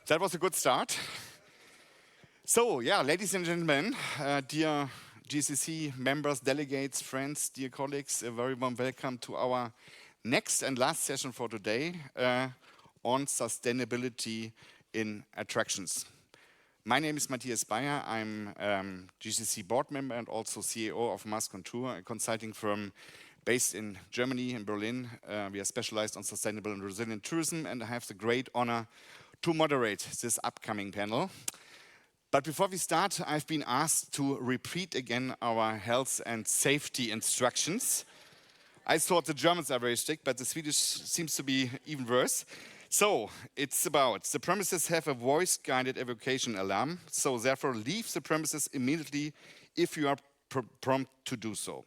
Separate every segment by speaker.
Speaker 1: That was a good start. So, yeah, ladies and gentlemen, dear GSTC members, delegates, friends, dear colleagues, a very warm welcome to our next and last session for today on sustainability in attractions. My name is Matthias Beyer. I'm GSTC board member and also CEO of Mascontour, a consulting firm based in Germany, in Berlin. We are specialized on sustainable and resilient tourism, and I have the great honor to moderate this upcoming panel. But before we start, I've been asked to repeat again our health and safety instructions. I thought the Germans are very strict, but the Swedish seems to be even worse. So it's about the premises have a voice-guided evacuation alarm, so therefore leave the premises immediately if you are prompt to do so.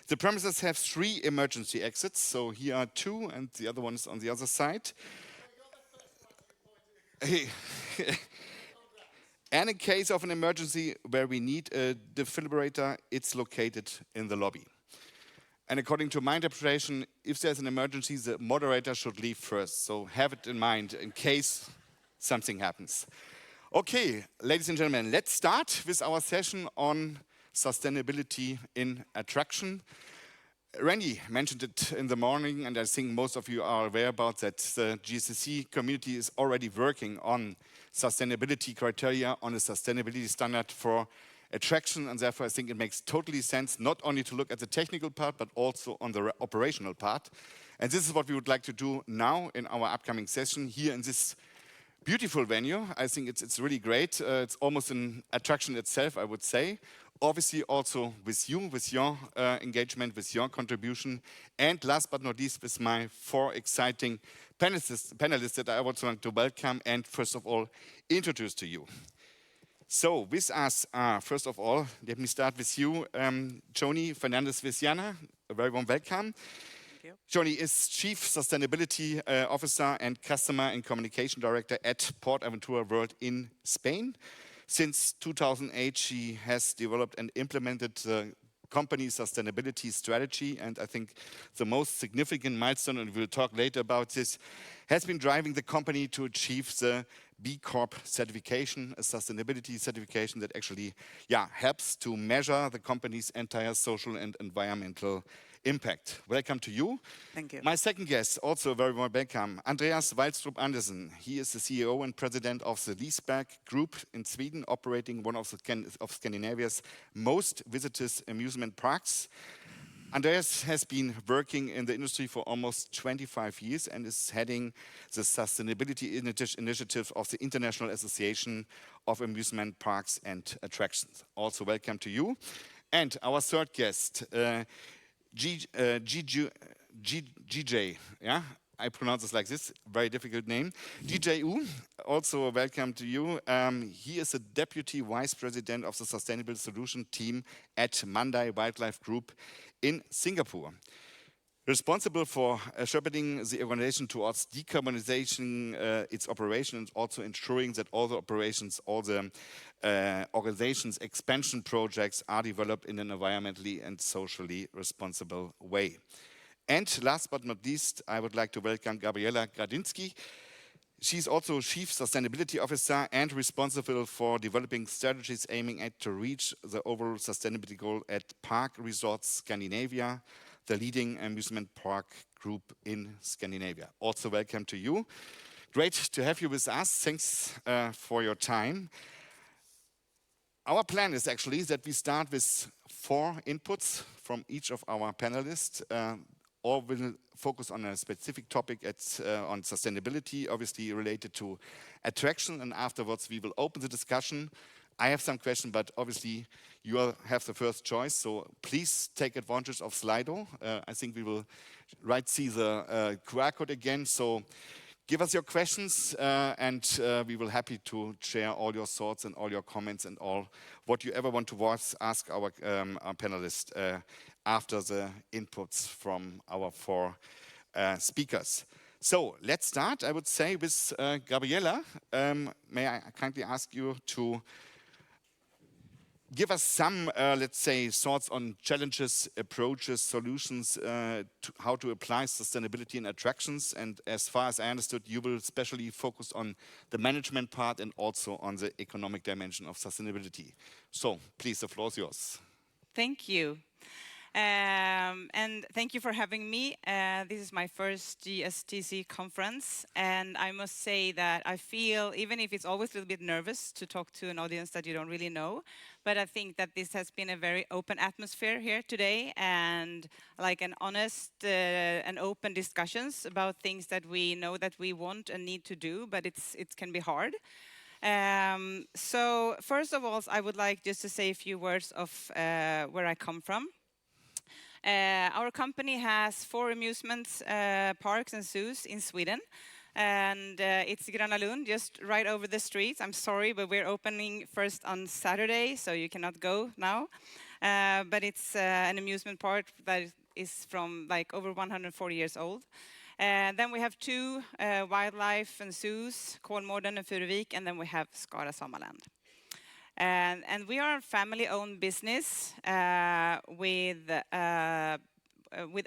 Speaker 1: The premises have 3 emergency exits, so here are 2 and the other one is on the other side. And in case of an emergency where we need a defibrillator, it's located in the lobby. And according to my interpretation, if there's an emergency, the moderator should leave first. So have it in mind in case something happens. Okay, ladies and gentlemen, let's start with our session on sustainability in attraction. Randy mentioned it in the morning, and I think most of you are aware about that. The GSTC community is already working on sustainability criteria, on a sustainability standard for attraction, and therefore I think it makes totally sense not only to look at the technical part, but also on the operational part. And this is what we would like to do now in our upcoming session here in this beautiful venue. I think it's really great. It's almost an attraction itself, I would say. Obviously also with you, with your engagement, with your contribution. And last but not least, with my 4 exciting panelists that I would like to welcome and first of all, introduce to you. So with us, first of all, let me start with you, Choni, Fernandez, Veciana. A very warm welcome. Choni is Chief Sustainability Officer and Customer and Communication Director at PortAventura World in Spain. Since 2008, she has developed and implemented the company's sustainability strategy, and I think the most significant milestone, and we'll talk later about this, has been driving the company to achieve the B Corp certification, a sustainability certification that actually helps to measure the company's entire social and environmental impact. Welcome to you.
Speaker 2: Thank you.
Speaker 1: My second guest, also very warm welcome, Andreas Veilstrup Andersen. He is the CEO and president of the Liseberg Group in Sweden, operating one of Scandinavia's most visited amusement parks. Andreas has been working in the industry for almost 25 years and is heading the sustainability initiative of the International Association of Amusement Parks and Attractions. Also welcome to you. And our third guest, GJ, I pronounce it like this, very difficult name. GJ Wu, also welcome to you. He is the Deputy Vice President of the Sustainable Solution Team at Mandai Wildlife Group in Singapore. Responsible for shepherding the organization towards decarbonization, its operations, also ensuring that all the operations, all the organization's expansion projects are developed in an environmentally and socially responsible way. And last but not least, I would like to welcome Gabriela Gradinsky. She's also Chief Sustainability Officer and responsible for developing strategies aiming at to reach the overall sustainability goal at Park Resorts Scandinavia, the leading amusement park group in Scandinavia. Also welcome to you. Great to have you with us. Thanks for your time. Our plan is actually that we start with 4 inputs from each of our panelists. All will focus on a specific topic on sustainability, obviously related to attraction, and afterwards we will open the discussion. I have some questions, but obviously you all have the first choice, so please take advantage of Slido. I think we will see the QR code again, so give us your questions and we will happy to share all your thoughts and all your comments and all what you ever want to ask our panelists after the inputs from our 4 speakers. So let's start, I would say, with Gabriela. May I kindly ask you to give us some, let's say, thoughts on challenges, approaches, solutions, how to apply sustainability in attractions. And as far as I understood, you will especially focus on the management part and also on the economic dimension of sustainability. So please, the floor is yours.
Speaker 2: Thank you. And thank you for having me. This is my first GSTC conference, and I must say that I feel, even if it's always a little bit nervous to talk to an audience that you don't really know, but I think that this has been a very open atmosphere here today, and like an honest and open discussions about things that we know that we want and need to do, but it can be hard. So first of all, I would like just to say a few words of where I come from. Our company has 4 amusement parks and zoos in Sweden. And it's Gröna Lund, just right over the street. I'm sorry, but we're opening first on Saturday, so you cannot go now. But it's an amusement park that is from like over 140 years old. Then we have 2 wildlife and zoos, Kolmården and Furuvik, and then we have Skara Sommarland. And we are a family-owned business with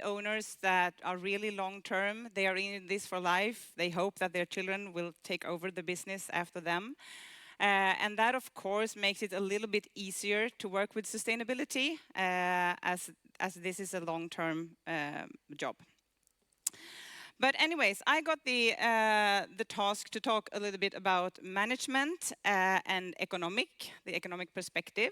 Speaker 2: owners that are really long-term. They are in this for life. They hope that their children will take over the business after them. And that, of course, makes it a little bit easier to work with sustainability as this is a long-term job. But anyways, I got the task to talk a little bit about management and the economic perspective.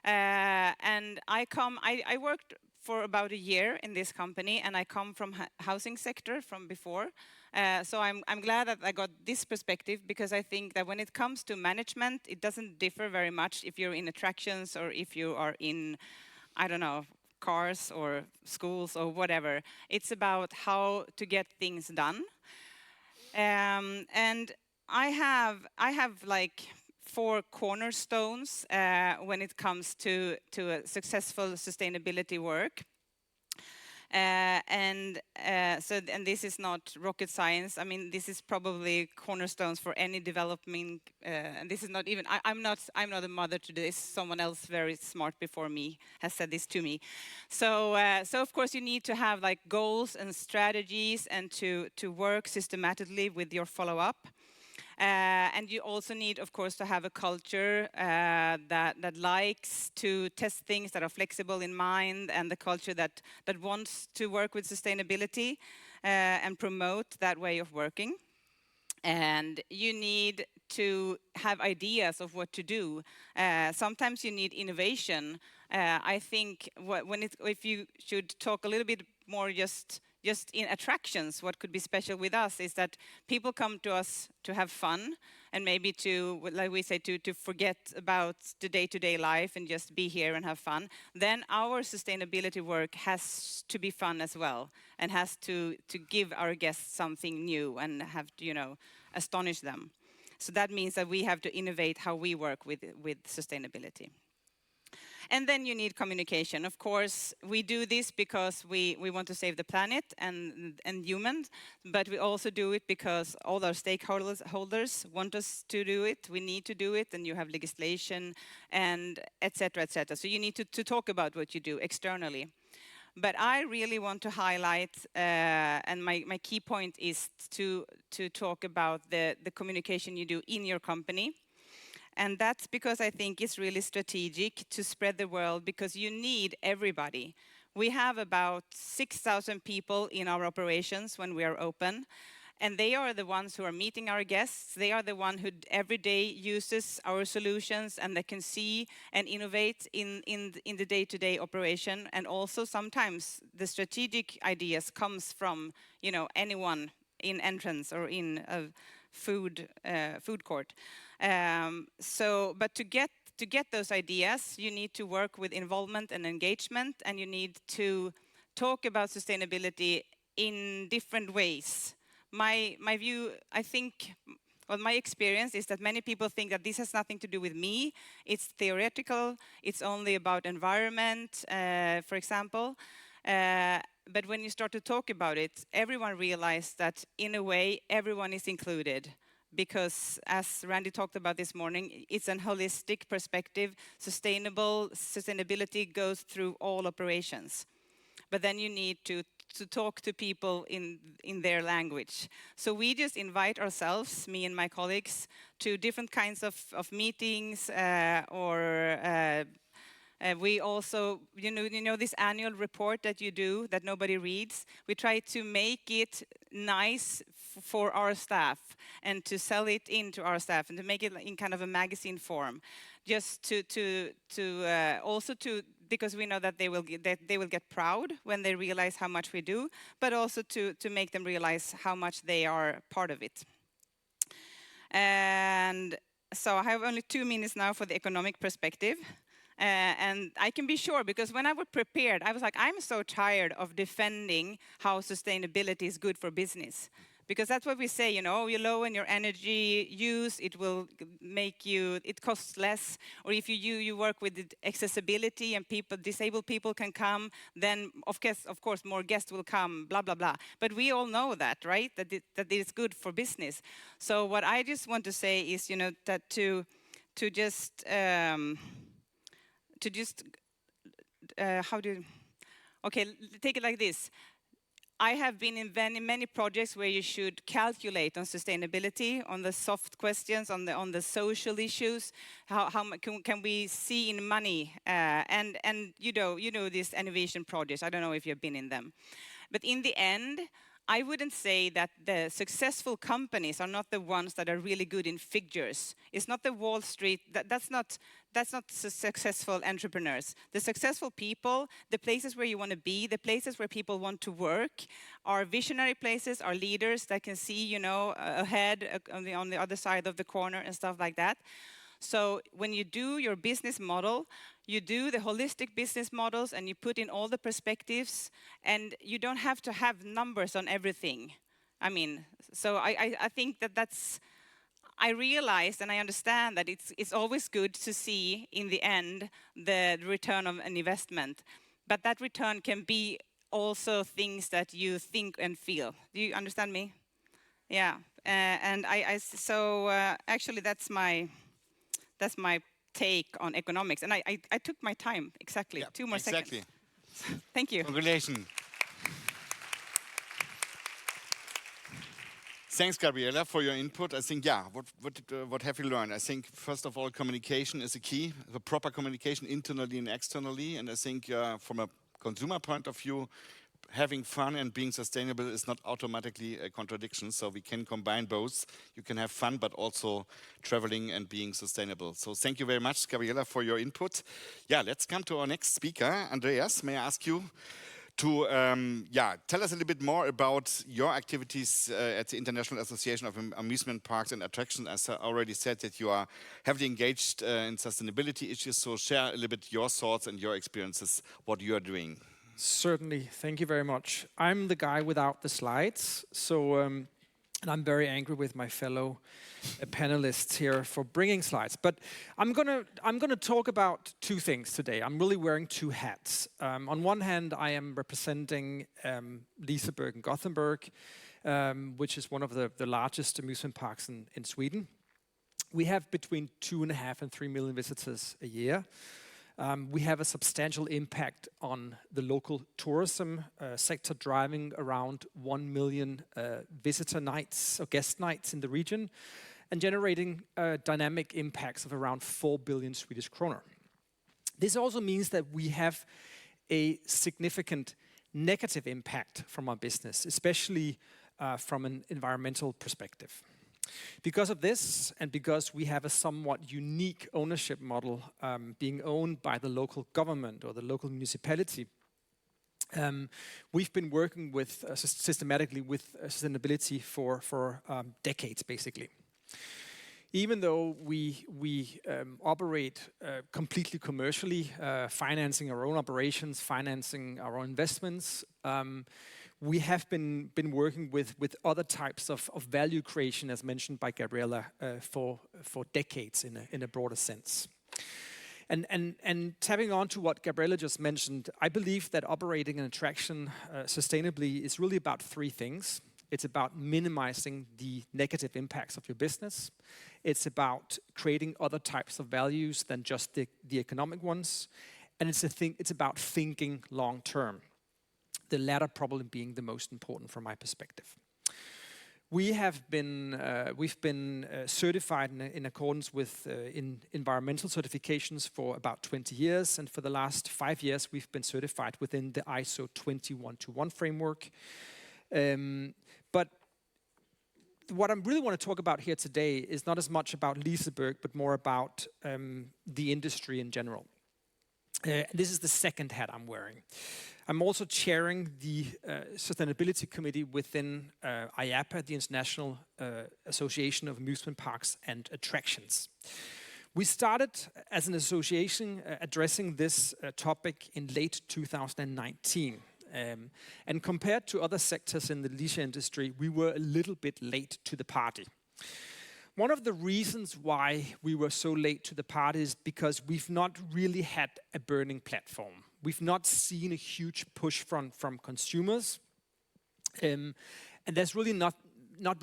Speaker 2: And I worked for about a year in this company, and I come from housing sector from before. So I'm glad that I got this perspective, because I think that when it comes to management, it doesn't differ very much if you're in attractions or if you are in, I don't know, cars or schools or whatever. It's about how to get things done. And I have like 4 cornerstones when it comes to a successful sustainability work. And this is not rocket science. I mean, this is probably cornerstones for any development. And this is not even. I'm not a mother to this. Someone else very smart before me has said this to me. So of course you need to have like goals and strategies, and to work systematically with your follow-up. And you also need, of course, to have a culture that likes to test things, that are flexible in mind, and the culture that wants to work with sustainability and promote that way of working. And you need to have ideas of what to do. Sometimes you need innovation. I think if you should talk a little bit more just in attractions, what could be special with us is that people come to us to have fun, and maybe to, like we say, to forget about the day-to-day life and just be here and have fun. Then our sustainability work has to be fun as well, and has to give our guests something new and have to, astonish them. So that means that we have to innovate how we work with sustainability. And then you need communication. Of course, we do this because we want to save the planet and humans, but we also do it because all our stakeholders want us to do it. We need to do it, and you have legislation and et cetera, et cetera. So you need to talk about what you do externally. But I really want to highlight, and my key point is to talk about the communication you do in your company. And that's because I think it's really strategic to spread the word, because you need everybody. We have about 6,000 people in our operations when we are open, and they are the ones who are meeting our guests. They are the one who every day uses our solutions, and they can see and innovate in the day-to-day operation. And also sometimes the strategic ideas comes from anyone in entrance or in a food court. But to get those ideas, you need to work with involvement and engagement, and you need to talk about sustainability in different ways. My view, I think, well, my experience is that many people think that this has nothing to do with me. It's theoretical. It's only about environment, for example. But when you start to talk about it, everyone realizes that in a way, everyone is included. because as Randy talked about this morning, it's an holistic perspective. Sustainability goes through all operations. But then you need to talk to people in their language. So we just invite ourselves, me and my colleagues, to different kinds of meetings we also, you know this annual report that you do that nobody reads? We try to make it nice for our staff and to sell it into our staff and to make it in kind of a magazine form, just because we know that they will get proud when they realize how much we do, but also to make them realize how much they are part of it. And so I have only 2 minutes now for the economic perspective. And I can be sure, because when I was prepared, I was like, I'm so tired of defending how sustainability is good for business. Because that's what we say, you know, you lower your energy use, it will make you, it costs less. Or if you work with accessibility and disabled people can come, then of course more guests will come, blah, blah, blah. But we all know that, right? That it's good for business. So what I just want to say is, you know, that take it like this. I have been in many projects where you should calculate on sustainability, on the soft questions, on the social issues. How can we see in money? And you know these innovation projects. I don't know if you've been in them, but in the end, I wouldn't say that the successful companies are not the ones that are really good in figures. It's not the Wall Street. That's not successful entrepreneurs. The successful people, the places where you want to be, the places where people want to work, are visionary places, are leaders that can see, you know, ahead on the other side of the corner and stuff like that. So when you do your business model, you do the holistic business models and you put in all the perspectives, and you don't have to have numbers on everything. I mean, so I think I realized and I understand that it's always good to see in the end the return of an investment, but that return can be also things that you think and feel. Do you understand me? Yeah, and actually that's my take on economics. And I took my time, exactly, yeah, 2 more seconds. Thank you.
Speaker 1: Congratulations. Thanks, Gabriela, for your input. I think, yeah, what have you learned? I think, first of all, communication is a key, the proper communication internally and externally. And I think from a consumer point of view, having fun and being sustainable is not automatically a contradiction. So we can combine both. You can have fun, but also traveling and being sustainable. So thank you very much, Gabriela, for your input. Yeah, let's come to our next speaker. Andreas, may I ask you to tell us a little bit more about your activities at the International Association of Amusement Parks and Attractions. As I already said, that you are heavily engaged in sustainability issues. So share a little bit your thoughts and your experiences, what you are doing.
Speaker 3: Certainly, thank you very much. I'm the guy without the slides, so and I'm very angry with my fellow panelists here for bringing slides. But I'm gonna talk about 2 things today. I'm really wearing 2 hats. On one hand, I am representing Liseberg and Gothenburg, which is one of the largest amusement parks in Sweden. We have between 2.5 and 3 million visitors a year. We have a substantial impact on the local tourism sector, driving around 1 million visitor nights or guest nights in the region, and generating dynamic impacts of around 4 billion Swedish kronor. This also means that we have a significant negative impact from our business, especially from an environmental perspective. Because of this, and because we have a somewhat unique ownership model, being owned by the local government or the local municipality, we've been working with systematically with sustainability for decades, basically. Even though we operate completely commercially, financing our own operations, financing our own investments, we have been working with other types of value creation, as mentioned by Gabriela, for decades in a broader sense. And tapping on to what Gabriela just mentioned, I believe that operating an attraction sustainably is really about 3 things. It's about minimizing the negative impacts of your business. It's about creating other types of values than just the economic ones. And it's about thinking long term. The latter probably being the most important from my perspective. We've been certified in accordance with in environmental certifications for about 20 years, and for the last 5 years we've been certified within the ISO 20121 framework. But what I really want to talk about here today is not as much about Liseberg, but more about the industry in general. This is the second hat I'm wearing. I'm also chairing the Sustainability Committee within IAAPA, the International Association of Amusement Parks and Attractions. We started as an association addressing this topic in late 2019. And compared to other sectors in the leisure industry, we were a little bit late to the party. One of the reasons why we were so late to the party is because we've not really had a burning platform. We've not seen a huge push from consumers. And there's really not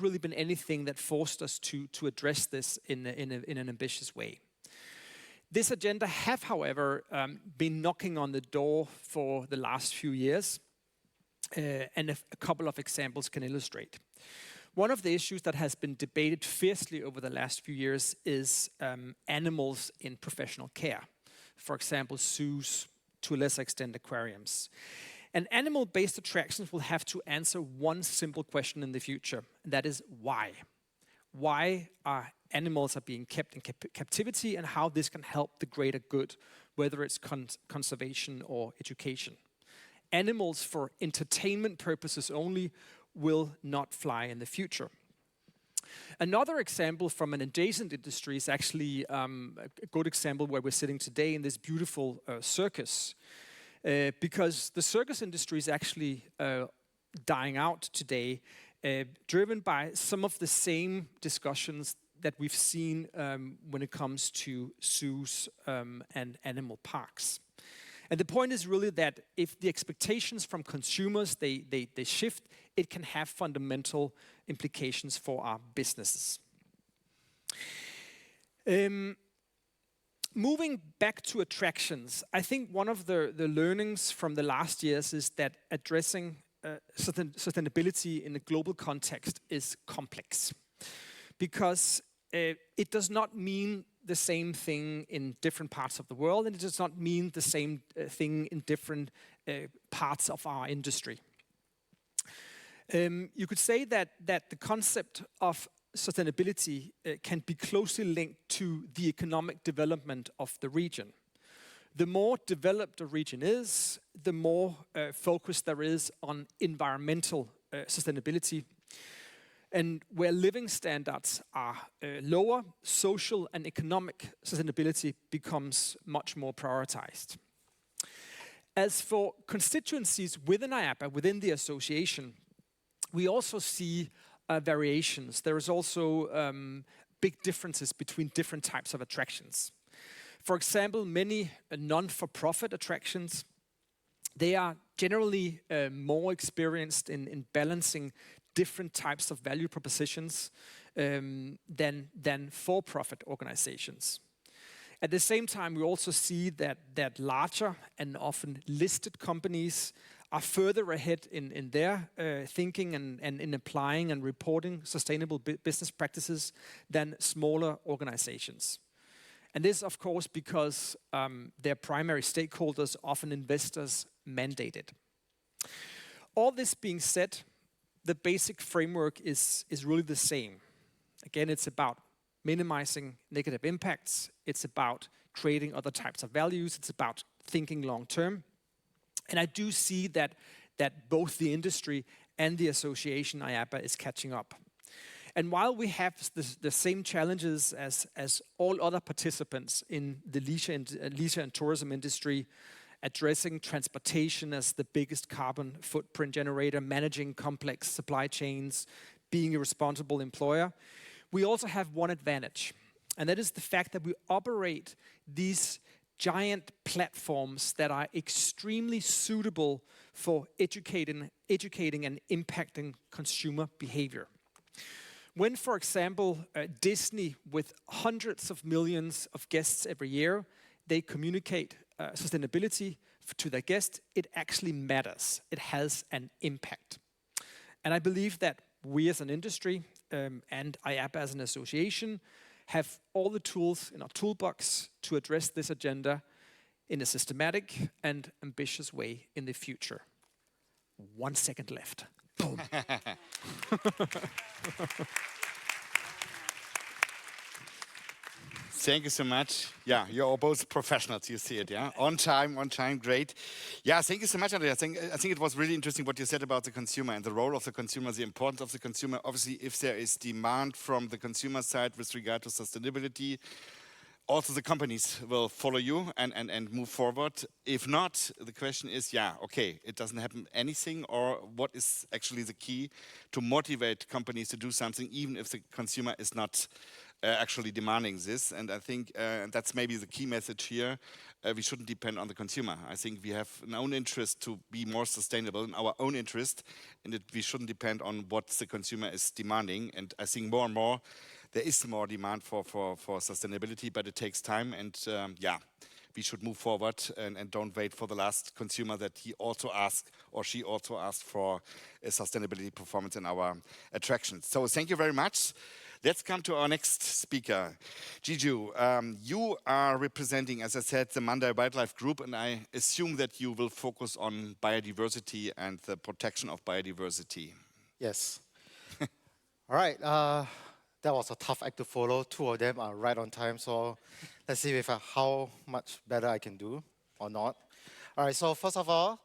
Speaker 3: really been anything that forced us to address this in an ambitious way. This agenda have, however, been knocking on the door for the last few years, and a couple of examples can illustrate. One of the issues that has been debated fiercely over the last few years is animals in professional care. For example, zoos, to a lesser extent aquariums. And animal-based attractions will have to answer one simple question in the future, and that is why? Why are animals being kept in captivity, and how this can help the greater good, whether it's conservation or education. Animals for entertainment purposes only will not fly in the future. Another example from an adjacent industry is actually a good example where we're sitting today in this beautiful circus. Because the circus industry is actually dying out today, driven by some of the same discussions that we've seen when it comes to zoos and animal parks. And the point is really that if the expectations from consumers, they shift, it can have fundamental implications for our businesses. Moving back to attractions, I think one of the learnings from the last years is that addressing sustainability in a global context is complex. Because it does not mean the same thing in different parts of the world, and it does not mean the same thing in different parts of our industry. You could say that the concept of sustainability can be closely linked to the economic development of the region. The more developed a region is, the more focus there is on environmental sustainability. And where living standards are lower, social and economic sustainability becomes much more prioritized. As for constituencies within IAAPA, within the association, we also see variations. There is also big differences between different types of attractions. For example, many non-for-profit attractions, they are generally more experienced in balancing different types of value propositions than for-profit organizations. At the same time, we also see that larger and often listed companies are further ahead in their thinking and in applying and reporting sustainable business practices than smaller organizations. And this, of course, because their primary stakeholders, often investors, mandate it. All this being said, the basic framework is really the same. Again, it's about minimizing negative impacts. It's about creating other types of values. It's about thinking long term. And I do see that both the industry and the association IAAPA is catching up. And while we have the same challenges as all other participants in the leisure and tourism industry, addressing transportation as the biggest carbon footprint generator, managing complex supply chains, being a responsible employer, we also have one advantage. And that is the fact that we operate these giant platforms that are extremely suitable for educating and impacting consumer behavior. When, for example, Disney, with hundreds of millions of guests every year, they communicate sustainability to their guests, it actually matters. It has an impact. And I believe that we as an industry and IAAPA as an association have all the tools in our toolbox to address this agenda in a systematic and ambitious way in the future. 1 second left. Boom.
Speaker 1: Thank you so much. Yeah, you're all both professionals, you see it, yeah? On time, great. Yeah, thank you so much, Andreas. I think it was really interesting what you said about the consumer and the role of the consumer, the importance of the consumer. Obviously, if there is demand from the consumer side with regard to sustainability, also the companies will follow you and move forward. If not, the question is, yeah, okay, it doesn't happen anything, or what is actually the key to motivate companies to do something, even if the consumer is not actually demanding this. And I think that's maybe the key message here. We shouldn't depend on the consumer. I think we have an own interest to be more sustainable, in our own interest, and we shouldn't depend on what the consumer is demanding. And I think more and more, there is more demand for sustainability, but it takes time. And yeah, we should move forward and don't wait for the last consumer that he also asked or she also asked for a sustainability performance in our attractions. So thank you very much. Let's come to our next speaker. Jiju, you are representing, as I said, the Mandai Wildlife Group, and I assume that you will focus on biodiversity and the protection of biodiversity.
Speaker 4: Yes. All right. That was a tough act to follow. 2 of them are right on time, so let's see if how much better I can do or not. All right, so first of all,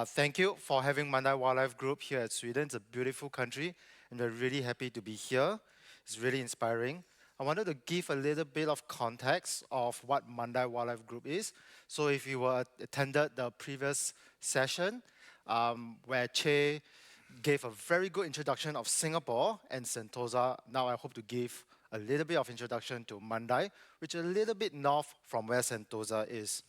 Speaker 4: thank you for having Mandai Wildlife Group here at Sweden. It's a beautiful country, and we're really happy to be here. It's really inspiring. I wanted to give a little bit of context of what Mandai Wildlife Group is. So if you attended the previous session, where Che gave a very good introduction of Singapore and Sentosa, now I hope to give a little bit of introduction to Mandai, which is a little bit north from where Sentosa is.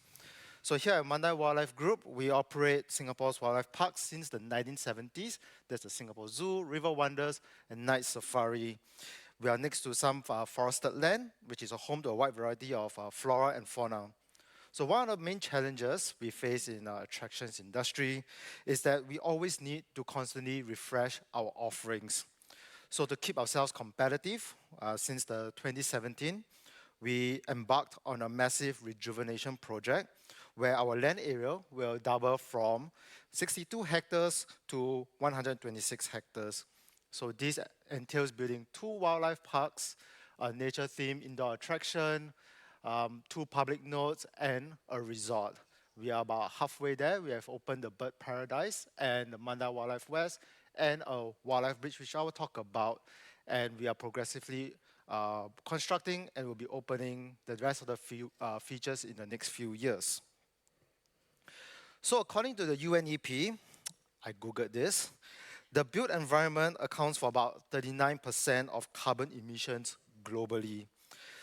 Speaker 4: So here at Mandai Wildlife Group, we operate Singapore's wildlife parks since the 1970s. There's the Singapore Zoo, River Wonders, and Night Safari. We are next to some forested land, which is a home to a wide variety of flora and fauna. So one of the main challenges we face in our attractions industry is that we always need to constantly refresh our offerings. So to keep ourselves competitive, since the 2017, we embarked on a massive rejuvenation project where our land area will double from 62 hectares to 126 hectares. So this entails building 2 wildlife parks, a nature-themed indoor attraction, 2 public nodes, and a resort. We are about halfway there. We have opened the Bird Paradise and the Mandai Wildlife West and a wildlife bridge, which I will talk about. And we are progressively constructing and will be opening the rest of the features in the next few years. So according to the UNEP, I Googled this, the built environment accounts for about 39% of carbon emissions globally.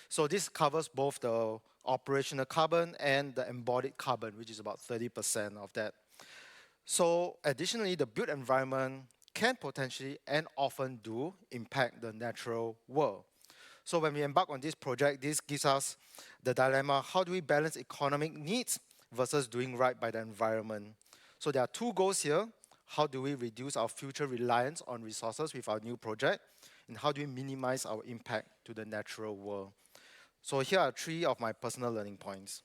Speaker 4: So this covers both the operational carbon and the embodied carbon, which is about 30% of that. So additionally, the built environment can potentially and often do impact the natural world. So when we embark on this project, this gives us the dilemma, how do we balance economic needs versus doing right by the environment? So there are 2 goals here. How do we reduce our future reliance on resources with our new project? And how do we minimize our impact to the natural world? So here are 3 of my personal learning points.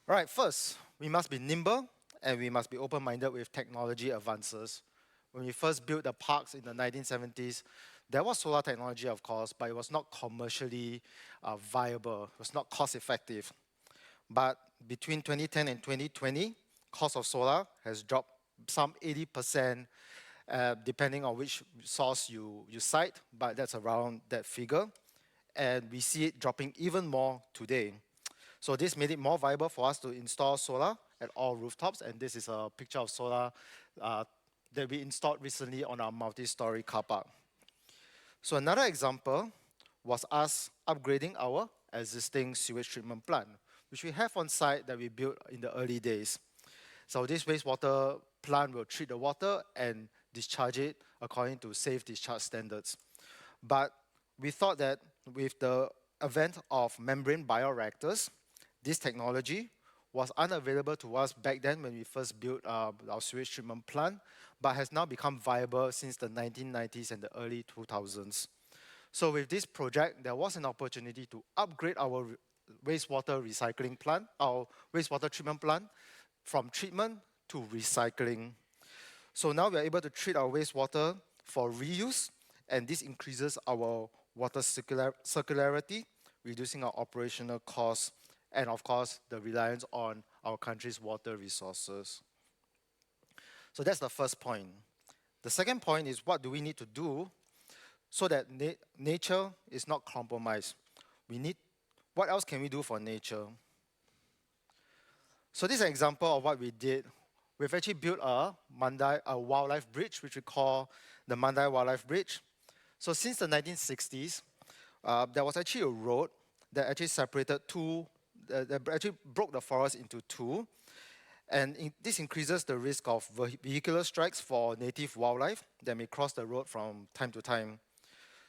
Speaker 4: All right, first, we must be nimble and we must be open-minded with technology advances. When we first built the parks in the 1970s, there was solar technology, of course, but it was not commercially viable. It was not cost-effective. But between 2010 and 2020, cost of solar has dropped some 80%, depending on which source you cite, but that's around that figure. And we see it dropping even more today. So this made it more viable for us to install solar at all rooftops, and this is a picture of solar that we installed recently on our multi-story car park. So another example was us upgrading our existing sewage treatment plant, which we have on site that we built in the early days. So this wastewater plant will treat the water and discharge it according to safe discharge standards. But we thought that with the advent of membrane bioreactors, this technology was unavailable to us back then when we first built our sewage treatment plant, but has now become viable since the 1990s and the early 2000s. So with this project, there was an opportunity to upgrade our wastewater recycling plant, our wastewater treatment plant, from treatment to recycling. So now we are able to treat our wastewater for reuse, and this increases our water circularity, reducing our operational costs, and of course, the reliance on our country's water resources. So that's the first point. The second point is, what do we need to do so that nature is not compromised? What else can we do for nature? So this is an example of what we did. We've actually built a wildlife bridge, which we call the Mandai Wildlife Bridge. So since the 1960s, there was actually a road that actually separated that actually broke the forest into two. And this increases the risk of vehicular strikes for native wildlife that may cross the road from time to time.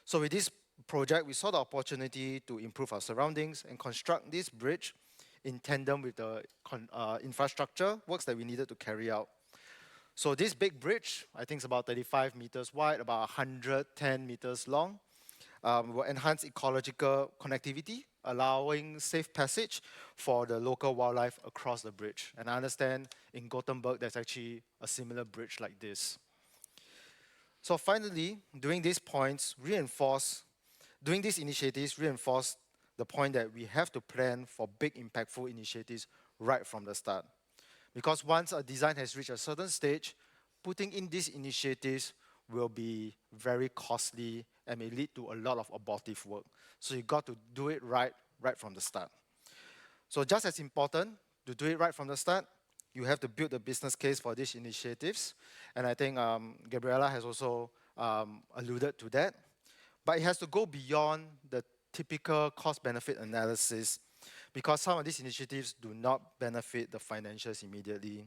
Speaker 4: So with this project, we saw the opportunity to improve our surroundings and construct this bridge in tandem with the infrastructure works that we needed to carry out. So this big bridge, I think it's about 35 meters wide, about 110 meters long, will enhance ecological connectivity, allowing safe passage for the local wildlife across the bridge. And I understand in Gothenburg, there's actually a similar bridge like this. So finally, doing these initiatives reinforce the point that we have to plan for big impactful initiatives right from the start. Because once a design has reached a certain stage, putting in these initiatives will be very costly and may lead to a lot of abortive work. So you got to do it right from the start. So just as important to do it right from the start, you have to build a business case for these initiatives. And I think Gabriella has also alluded to that. But it has to go beyond the typical cost-benefit analysis, because some of these initiatives do not benefit the financials immediately.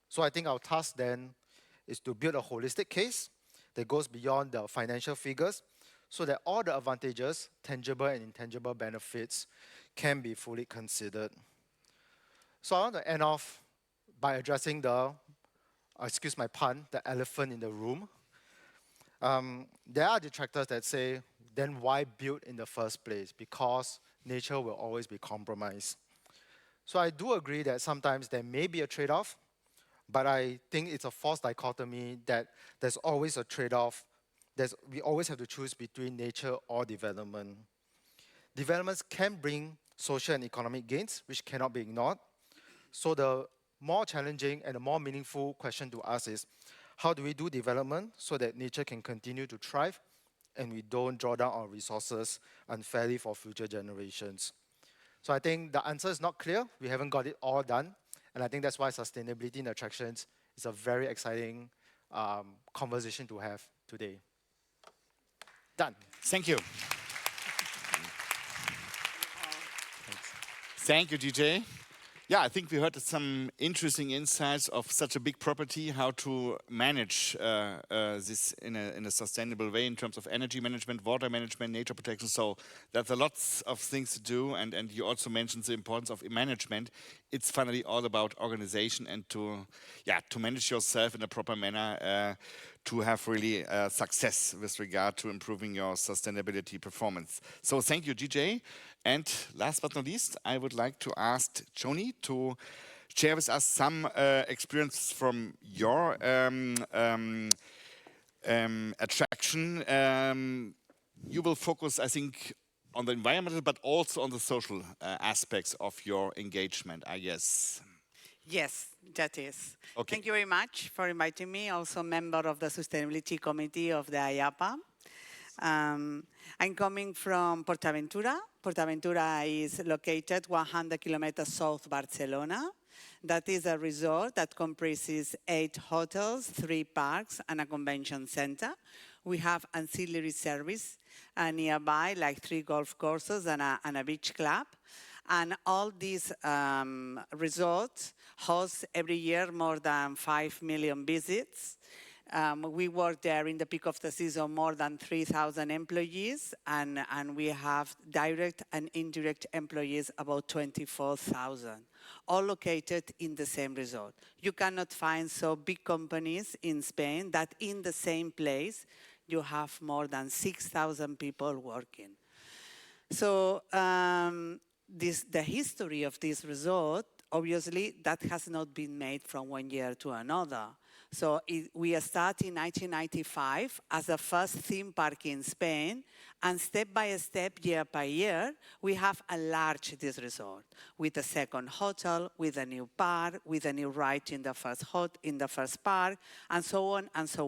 Speaker 4: So I think our task then is to build a holistic case that goes beyond the financial figures so that all the advantages, tangible and intangible benefits, can be fully considered. So I want to end off by addressing excuse my pun, the elephant in the room. There are detractors that say, then why build in the first place? Because nature will always be compromised. So I do agree that sometimes there may be a trade-off, but I think it's a false dichotomy that there's always a trade-off. We always have to choose between nature or development. Developments can bring social and economic gains, which cannot be ignored. So the more challenging and the more meaningful question to ask is, how do we do development so that nature can continue to thrive and we don't draw down our resources unfairly for future generations? So I think the answer is not clear. We haven't got it all done. And I think that's why sustainability in attractions is a very exciting conversation to have today. Done.
Speaker 1: Thank you. Thank you, DJ. Yeah, I think we heard some interesting insights of such a big property, how to manage this in a sustainable way in terms of energy management, water management, nature protection. So there's a lots of things to do, and you also mentioned the importance of management. It's finally all about organization and to manage yourself in a proper manner to have really success with regard to improving your sustainability performance. So thank you, DJ. And last but not least, I would like to ask Choni to share with us some experience from your attraction. You will focus, I think, on the environmental, but also on the social aspects of your engagement, I guess.
Speaker 5: Yes, that is.
Speaker 1: Okay.
Speaker 5: Thank you very much for inviting me, also member of the Sustainability Committee of the IAAPA. I'm coming from PortAventura. PortAventura is located 100 kilometers south Barcelona. That is a resort that comprises 8 hotels, 3 parks, and a convention center. We have ancillary service nearby, like 3 golf courses and a beach club. And all these resorts host every year more than 5 million visits. We work there in the peak of the season more than 3,000 employees, and we have direct and indirect employees about 24,000, all located in the same resort. You cannot find so big companies in Spain that in the same place you have more than 6,000 people working. So the history of this resort, obviously, that has not been made from one year to another. So we started in 1995 as the first theme park in Spain, and step by step, year by year, we have enlarged this resort with a second hotel, with a new park, with a new ride in the first park, and so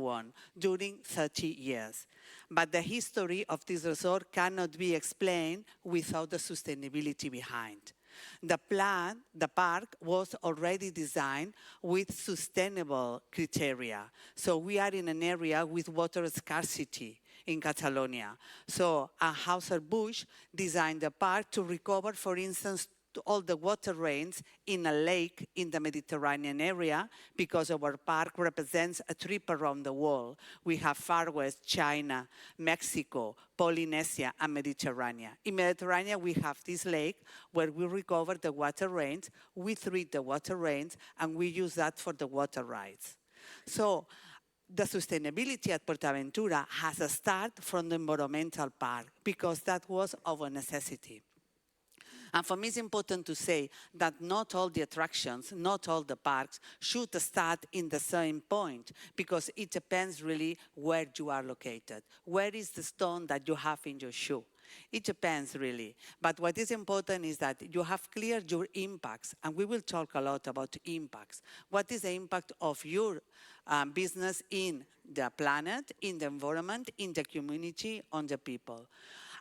Speaker 5: on, during 30 years. But the history of this resort cannot be explained without the sustainability behind. The park was already designed with sustainable criteria. So we are in an area with water scarcity in Catalonia. So Anheuser-Busch designed the park to recover, for instance, all the water rains in a lake in the Mediterranean area, because our park represents a trip around the world. We have Far West, China, Mexico, Polynesia, and Mediterranean. In Mediterranean, we have this lake where we recover the water rains, we treat the water rains, and we use that for the water rides. So the sustainability at PortAventura has a start from the environmental part, because that was our necessity. And for me, it's important to say that not all the attractions, not all the parks should start in the same point, because it depends really where you are located. Where is the stone that you have in your shoe? It depends really. But what is important is that you have cleared your impacts, and we will talk a lot about impacts. What is the impact of your business in the planet, in the environment, in the community, on the people?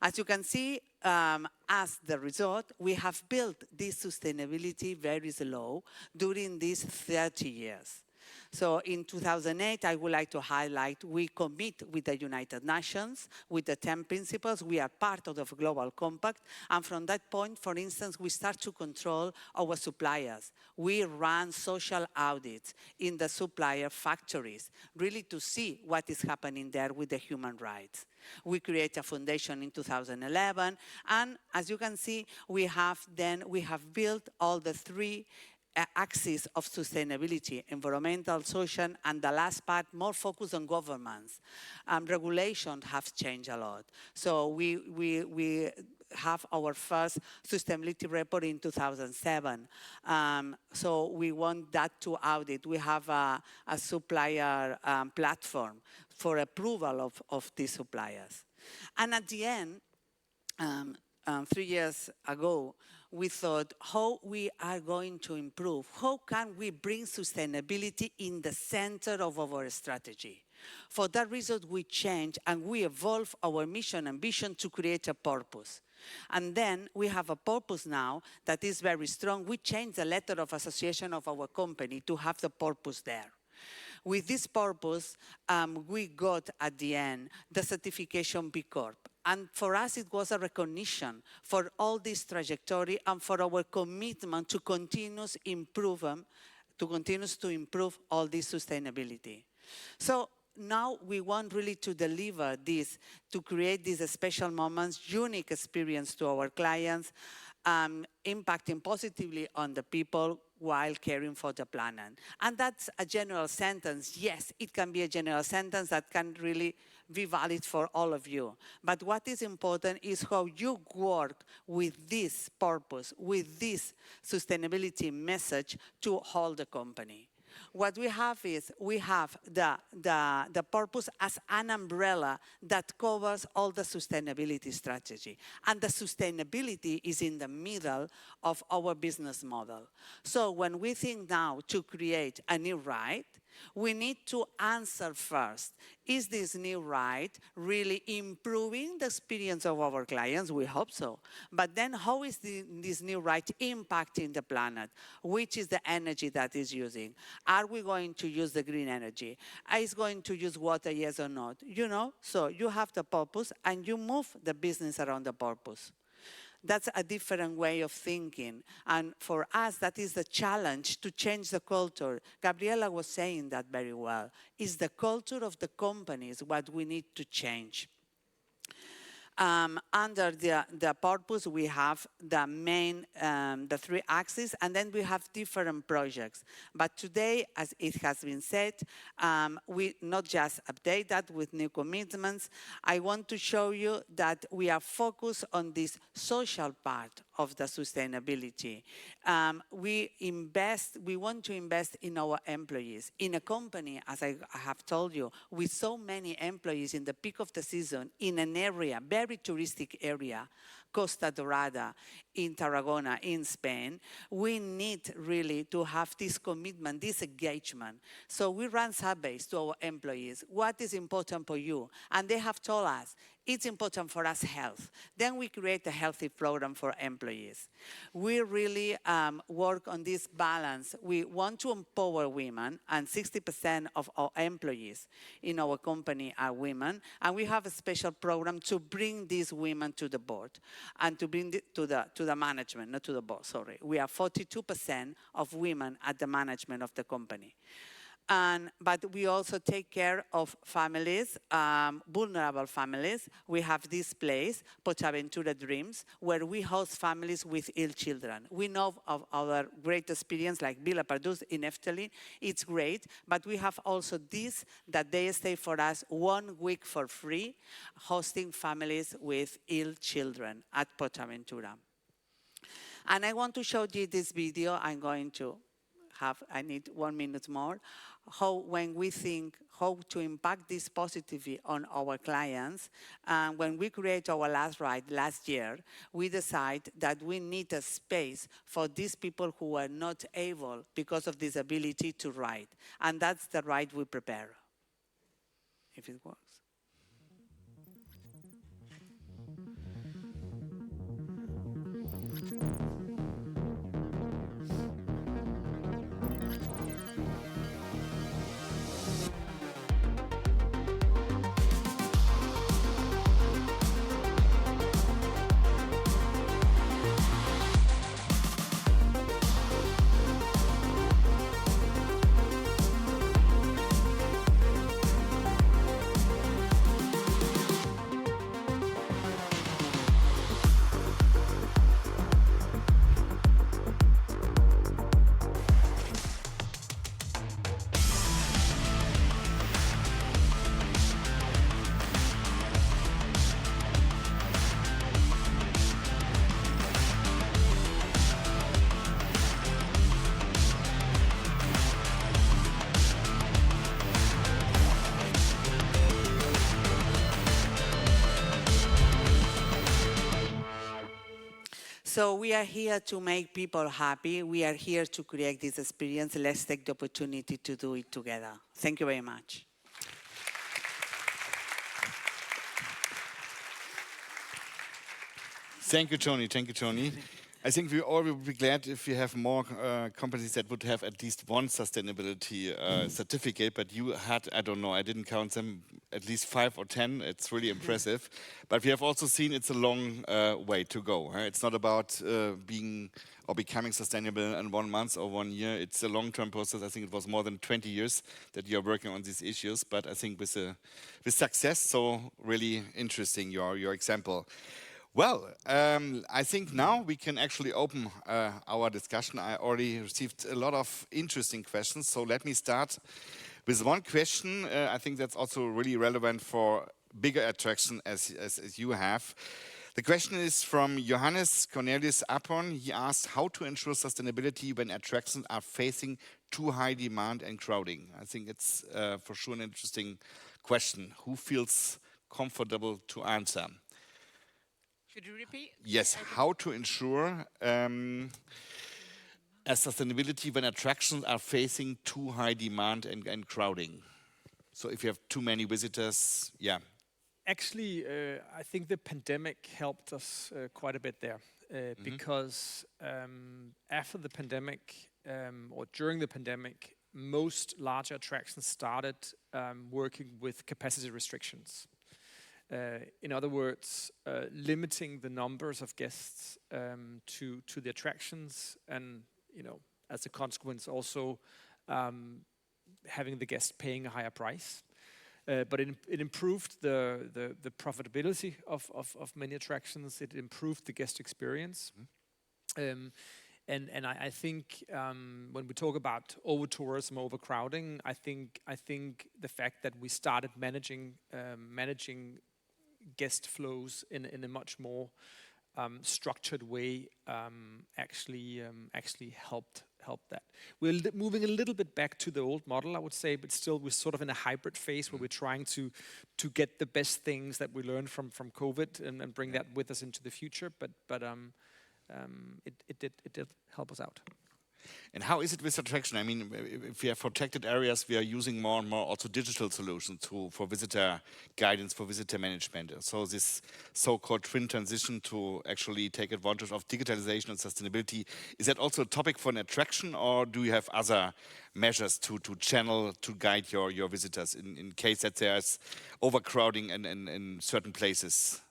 Speaker 5: As you can see, as the resort, we have built this sustainability very slow during these 30 years. So in 2008, I would like to highlight, we commit with the United Nations, with the 10 principles. We are part of the Global Compact. And from that point, for instance, we start to control our suppliers. We run social audits in the supplier factories, really to see what is happening there with the human rights. We create a foundation in 2011. And as you can see, we have built all the 3 axis of sustainability: environmental, social, and the last part, more focused on governance. Regulations have changed a lot. So we have our first sustainability report in 2007. So we want that to audit. We have a supplier platform for approval of these suppliers. And at the end, 3 years ago, we thought how we are going to improve. How can we bring sustainability in the center of our strategy? For that reason, we change and we evolve our mission and vision to create a purpose. And then we have a purpose now that is very strong. We changed the letter of association of our company to have the purpose there. With this purpose, we got at the end the certification B Corp. And for us, it was a recognition for all this trajectory and for our commitment to continuous improvement, to improve all this sustainability. So now we want really to deliver this, to create these special moments, unique experience to our clients, impacting positively on the people while caring for the planet. And that's a general sentence. Yes, it can be a general sentence that can really be valid for all of you. But what is important is how you work with this purpose, with this sustainability message to hold the company. What we have is, we have the purpose as an umbrella that covers all the sustainability strategy. And the sustainability is in the middle of our business model. So when we think now to create a new ride, We need to answer first, is this new right really improving the experience of our clients? We hope so. But then how is this new right impacting the planet? Which is the energy that is using? Are we going to use the green energy? Is going to use water, yes or not? You know, so you have the purpose and you move the business around the purpose. That's a different way of thinking. And for us, that is the challenge to change the culture. Gabriela was saying that very well. It's the culture of the companies what we need to change. Under the purpose, we have the main, the 3 axes, and then we have different projects. But today, as it has been said, we not just update that with new commitments. I want to show you that we are focused on this social part of the sustainability. We want to invest in our employees. In a company, as I have told you, with so many employees in the peak of the season, in an area, very touristic area, Costa Dorada, in Tarragona, in Spain, we need really to have this commitment, this engagement. So we run surveys to our employees. What is important for you? And they have told us, it's important for us health. Then we create a healthy program for employees. We really work on this balance. We want to empower women, and 60% of our employees in our company are women. And we have a special program to bring these women to the board and to bring it to the management, not to the board, sorry. We are 42% of women at the management of the company. But we also take care of families, vulnerable families. We have this place, PortAventura Dreams, where we host families with ill children. We know of our great experience like Villa Pardus in Efteling. It's great, but we have also this, that they stay for us 1 week for free, hosting families with ill children at PortAventura. And I want to show you this video. I need 1 minute more. When we think how to impact this positively on our clients, when we create our last ride last year, we decide that we need a space for these people who are not able, because of disability, to ride. And that's the ride we prepare, if it works. So we are here to make people happy. We are here to create this experience. Let's take the opportunity to do it together. Thank you very much.
Speaker 1: Thank you, Choni. Thank you, Choni. I think we all will be glad if we have more companies that would have at least one sustainability certificate, but you had, I don't know, I didn't count them, at least 5 or 10. It's really impressive. But we have also seen it's a long way to go. It's not about being or becoming sustainable in 1 month or 1 year. It's a long-term process. I think it was more than 20 years that you're working on these issues, but I think with success, so really interesting, your example. Well, I think now we can actually open our discussion. I already received a lot of interesting questions, so let me start with one question. I think that's also really relevant for bigger attraction as you have. The question is from Johannes Cornelius Appon. He asked how to ensure sustainability when attractions are facing too high demand and crowding. I think it's for sure an interesting question. Who feels comfortable to answer?
Speaker 2: Should you repeat?
Speaker 1: Yes, how to ensure as sustainability when attractions are facing too high demand and crowding? So if you have too many visitors, yeah.
Speaker 3: Actually, I think the pandemic helped us quite a bit there because after the pandemic or during the pandemic, most larger attractions started working with capacity restrictions. In other words, limiting the numbers of guests to the attractions, and as a consequence, also having the guests paying a higher price. But it improved the profitability of many attractions. It improved the guest experience. And I think when we talk about over-tourism, overcrowding, I think the fact that we started managing guest flows in a much more structured way actually helped that. We're moving a little bit back to the old model, I would say, but still we're sort of in a hybrid phase where we're trying to get the best things that we learned from COVID and bring that with us into the future. But it did help us out.
Speaker 1: And how is it with attraction? I mean, if we have protected areas, we are using more and more also digital solutions for visitor guidance, for visitor management. So this so-called twin transition to actually take advantage of digitalization and sustainability, is that also a topic for an attraction, or do you have other measures to channel, to guide your visitors in case that there's overcrowding in certain places?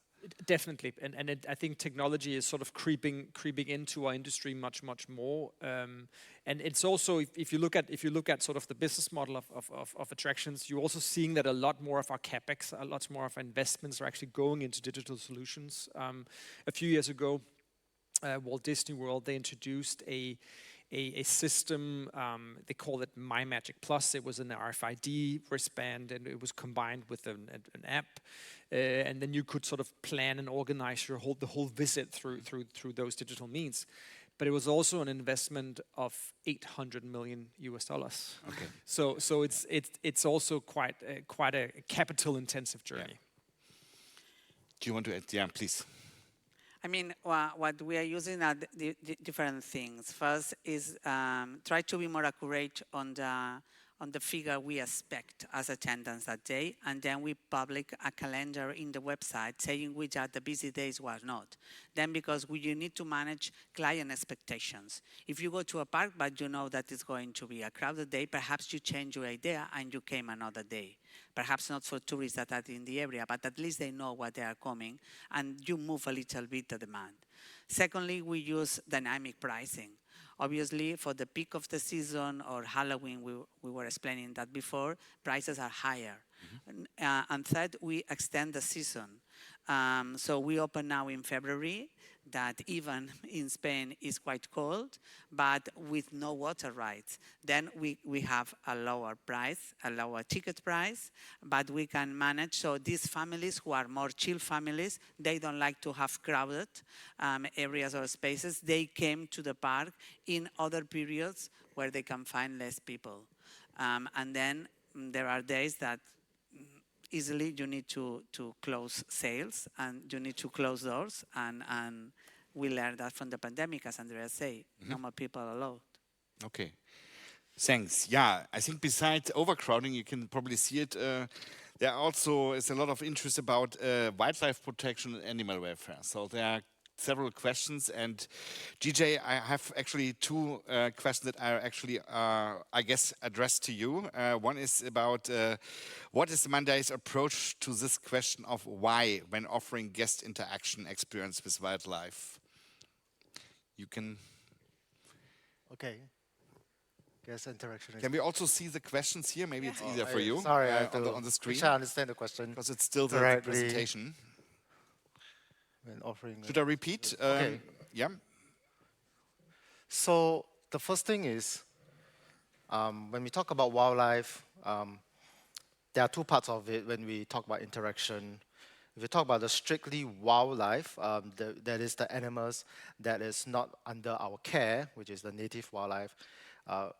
Speaker 3: Definitely, and I think technology is sort of creeping into our industry much more, and it's also if you look at sort of the business model of attractions, you're also seeing that a lot more of our capex, a lot more of our investments are actually going into digital solutions. A few years ago, Walt Disney World, they introduced a system, they call it My Magic Plus. It was an RFID wristband, and it was combined with an app, and then you could sort of plan and organize the whole visit through those digital means. But it was also an investment of $800 million. Okay. So it's also quite a capital intensive journey.
Speaker 1: Yeah. Do you want to add? Yeah, please.
Speaker 5: I mean, what we are using are different things. First is try to be more accurate on the figure we expect as attendance that day, and then we publish a calendar in the website saying which are the busy days, what not. Then because you need to manage client expectations. If you go to a park but you know that it's going to be a crowded day, perhaps you change your idea and you came another day. Perhaps not for tourists that are in the area, but at least they know what they are coming, and you move a little bit the demand. Secondly, we use dynamic pricing. Obviously, for the peak of the season or Halloween, we were explaining that before, prices are higher. And third, we extend the season. So we open now in February, that even in Spain is quite cold, but with no water rides. Then we have a lower price, a lower ticket price, but we can manage. So these families who are more chill families, they don't like to have crowded areas or spaces. They came to the park in other periods where they can find less people. And then there are days that easily you need to close sales and you need to close doors, and we learned that from the pandemic, as Andreas said, no more people allowed.
Speaker 1: Okay, thanks. Yeah, I think besides overcrowding, you can probably see it, there also is a lot of interest about wildlife protection and animal welfare. So there are several questions, and GJ, I have actually two questions that are actually, I guess, addressed to you. One is about what is Mandai's approach to this question of why when offering guest interaction experience with wildlife? You can...
Speaker 4: Okay. Guest interaction.
Speaker 1: Can we also see the questions here? Maybe it's easier for you.
Speaker 4: Sorry,
Speaker 1: on the screen.
Speaker 4: I understand the question.
Speaker 1: Because it's still the presentation.
Speaker 4: When offering.
Speaker 1: Should I repeat?
Speaker 4: Okay.
Speaker 1: Yeah.
Speaker 4: So the first thing is, when we talk about wildlife, there are two parts of it when we talk about interaction. If we talk about the strictly wildlife, that is the animals that is not under our care, which is the native wildlife,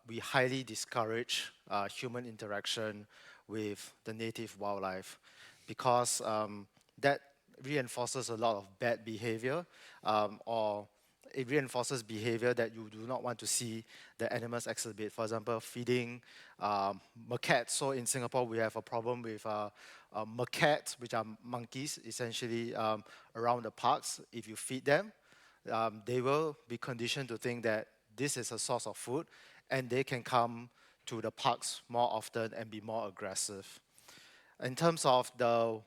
Speaker 4: we highly discourage human interaction with the native wildlife because that reinforces a lot of bad behavior or it reinforces behavior that you do not want to see the animals exhibit. For example, feeding macaques. So in Singapore, we have a problem with macaques, which are monkeys, essentially around the parks. If you feed them, they will be conditioned to think that this is a source of food, and they can come to the parks more often and be more aggressive. In terms of the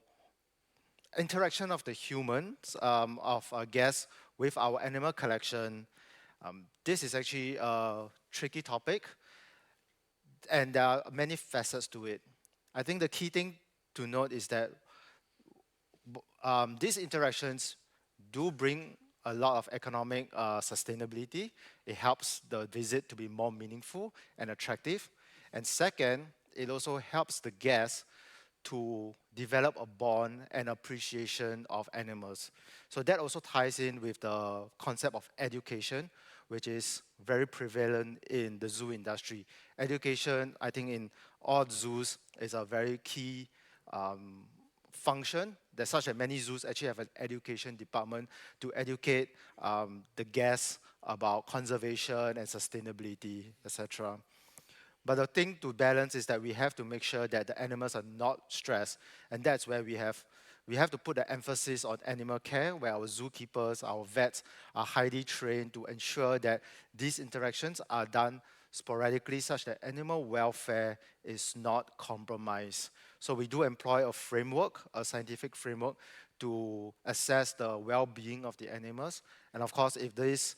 Speaker 4: interaction of the humans, of guests with our animal collection, this is actually a tricky topic, and there are many facets to it. I think the key thing to note is that these interactions do bring a lot of economic sustainability. It helps the visit to be more meaningful and attractive. And second, it also helps the guests to develop a bond and appreciation of animals. So that also ties in with the concept of education, which is very prevalent in the zoo industry. Education, I think in all zoos, is a very key function. There's such that many zoos actually have an education department to educate the guests about conservation and sustainability, etc. But the thing to balance is that we have to make sure that the animals are not stressed, and that's where we have to put the emphasis on animal care, where our zookeepers, our vets are highly trained to ensure that these interactions are done sporadically such that animal welfare is not compromised. So we do employ a framework, a scientific framework, to assess the well-being of the animals. And of course, if there's